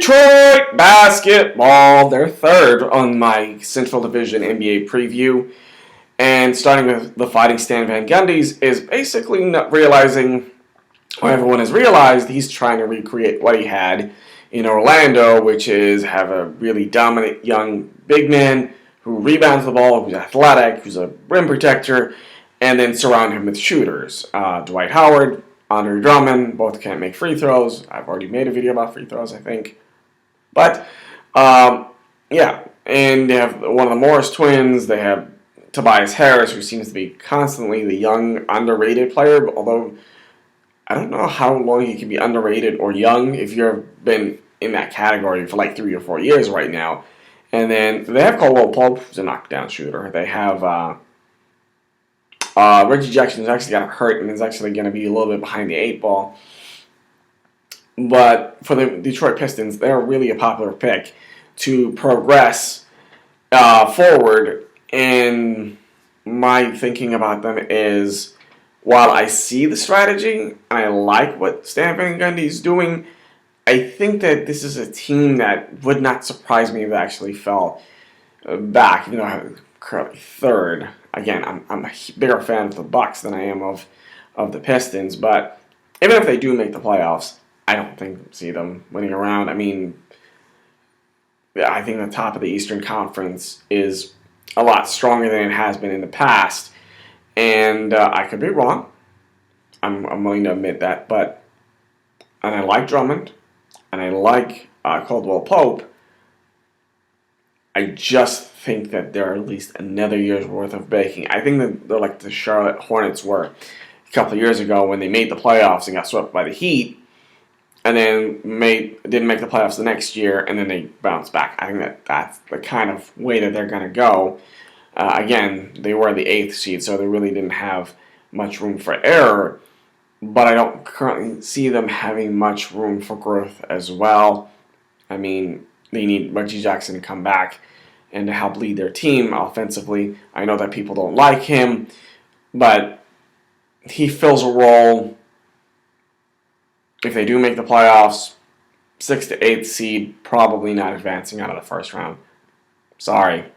Detroit basketball. They're third on my Central Division NBA preview. And starting with the Fighting Stan Van Gundy's is basically not realizing, or everyone has realized, he's trying to recreate what he had in Orlando, which is have a really dominant young big man who rebounds the ball, who's athletic, who's a rim protector, and then surround him with shooters. Dwight Howard, Andre Drummond, both can't make free throws. I've already made a video about free throws, I think. But, yeah, and they have one of the Morris twins. They have Tobias Harris, who seems to be constantly the young, underrated player, although I don't know how long he can be underrated or young if you've been in that category for like 3 or 4 years right now. And then they have Caldwell Pope, who's a knockdown shooter. They have Reggie Jackson, who's actually got hurt and is actually going to be a little bit behind the 8 ball. But for the Detroit Pistons, they're really a popular pick to progress forward. And my thinking about them is, while I see the strategy and I like what Stan Van Gundy's doing, I think that this is a team that would not surprise me if they actually fell back, even though I'm currently third. Again, I'm a bigger fan of the Bucks than I am of the Pistons, but even if they do make the playoffs, I don't see them winning around. I mean, I think the top of the Eastern Conference is a lot stronger than it has been in the past, and I could be wrong. I'm willing to admit that, and I like Drummond, and I like Caldwell Pope. I just think that they're at least another year's worth of baking. I think that they're like the Charlotte Hornets were a couple of years ago when they made the playoffs and got swept by the Heat, and then didn't make the playoffs the next year, and then they bounced back. I think that's the kind of way that they're going to go. Again, they were the 8th seed, so they really didn't have much room for error, but I don't currently see them having much room for growth as well. I mean, they need Reggie Jackson to come back and to help lead their team offensively. I know that people don't like him, but he fills a role. If they do make the playoffs, 6th to 8th seed, probably not advancing out of the first round. Sorry.